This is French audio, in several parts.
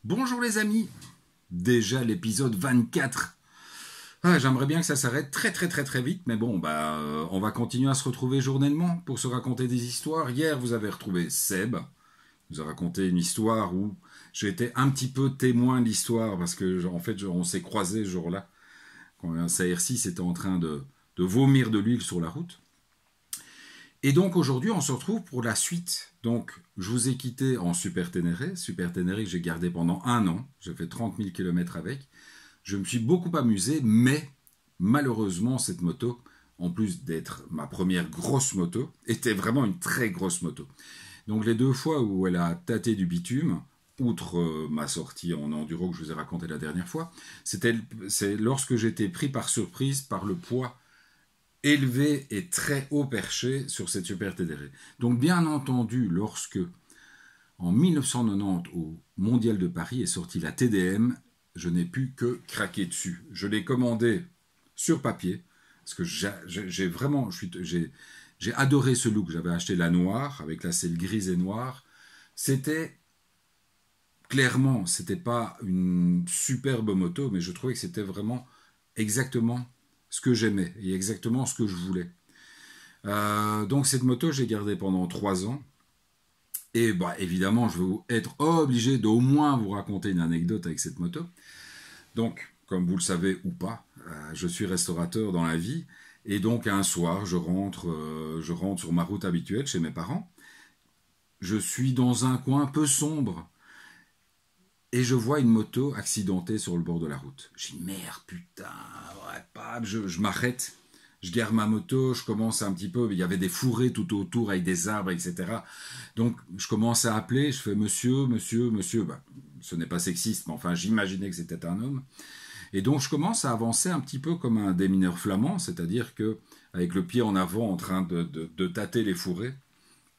Bonjour les amis, déjà l'épisode 24. J'aimerais bien que ça s'arrête très vite, mais bon, on va continuer à se retrouver journellement pour se raconter des histoires. Hier, vous avez retrouvé Seb, il nous a raconté une histoire où j'ai été un petit peu témoin de l'histoire, parce que en fait, on s'est croisés ce jour-là, quand un CR6 était en train de vomir de l'huile sur la route. Et donc aujourd'hui, on se retrouve pour la suite. Donc, je vous ai quitté en Super Ténéré que j'ai gardé pendant 1 an. J'ai fait 30 000 km avec. Je me suis beaucoup amusé, mais malheureusement, cette moto, en plus d'être ma première grosse moto, était vraiment une très grosse moto. Donc les 2 fois où elle a tâté du bitume, outre ma sortie en enduro que je vous ai raconté la dernière fois, c'est lorsque j'étais pris par surprise par le poids élevé et très haut perché sur cette Super Ténéré. Donc bien entendu, lorsque en 1990 au Mondial de Paris est sortie la TDM, je n'ai pu que craquer dessus. Je l'ai commandée sur papier, parce que j'ai adoré ce look. J'avais acheté la noire, avec la selle grise et noire. Clairement, c'était pas une superbe moto, mais je trouvais que c'était vraiment exactement ce que j'aimais et exactement ce que je voulais. Donc cette moto, j'ai gardé pendant 3 ans. Et évidemment, je vais être obligé d'au moins vous raconter une anecdote avec cette moto. Donc, comme vous le savez ou pas, je suis restaurateur dans la vie. Et donc un soir, je rentre sur ma route habituelle chez mes parents. Je suis dans un coin un peu sombre. Et je vois une moto accidentée sur le bord de la route. Je dis merde, putain, je m'arrête, je gare ma moto, je commence un petit peu, il y avait des fourrés tout autour avec des arbres, etc. Donc je commence à appeler, je fais monsieur. Ce n'est pas sexiste, mais enfin j'imaginais que c'était un homme. Et donc je commence à avancer un petit peu comme un démineur flamand, c'est-à-dire que avec le pied en avant en train de tâter les fourrés.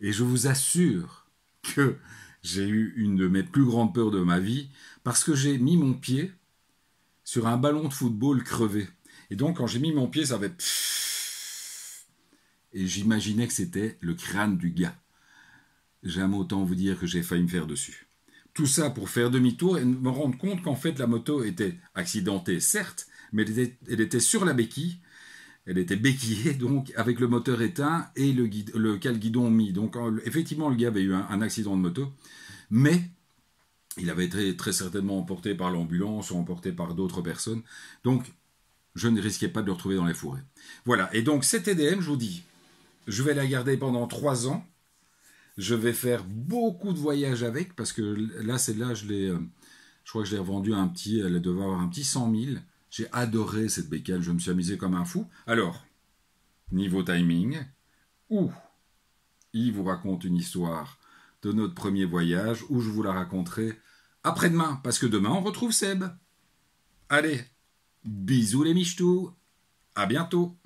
Et je vous assure que j'ai eu une de mes plus grandes peurs de ma vie parce que j'ai mis mon pied sur un ballon de football crevé. Et donc, quand j'ai mis mon pied, ça fait... Et j'imaginais que c'était le crâne du gars. J'aime autant vous dire que j'ai failli me faire dessus. Tout ça pour faire demi-tour et me rendre compte qu'en fait, la moto était accidentée, certes, mais elle était sur la béquille. Elle était béquillée, donc, avec le moteur éteint et le cale-guidon mis. Donc, effectivement, le gars avait eu un accident de moto, mais il avait été très certainement emporté par l'ambulance ou emporté par d'autres personnes. Donc, je ne risquais pas de le retrouver dans les fourrés. Voilà, et donc, cette TDM, je vous dis, je vais la garder pendant 3 ans. Je vais faire beaucoup de voyages avec, parce que là, celle-là, je crois que je l'ai revendue à elle devait avoir un petit 100 000. J'ai adoré cette bécane, je me suis amusé comme un fou. Alors, niveau timing, il vous raconte une histoire de notre premier voyage, où je vous la raconterai après-demain, parce que demain on retrouve Seb. Allez, bisous les michetous, à bientôt.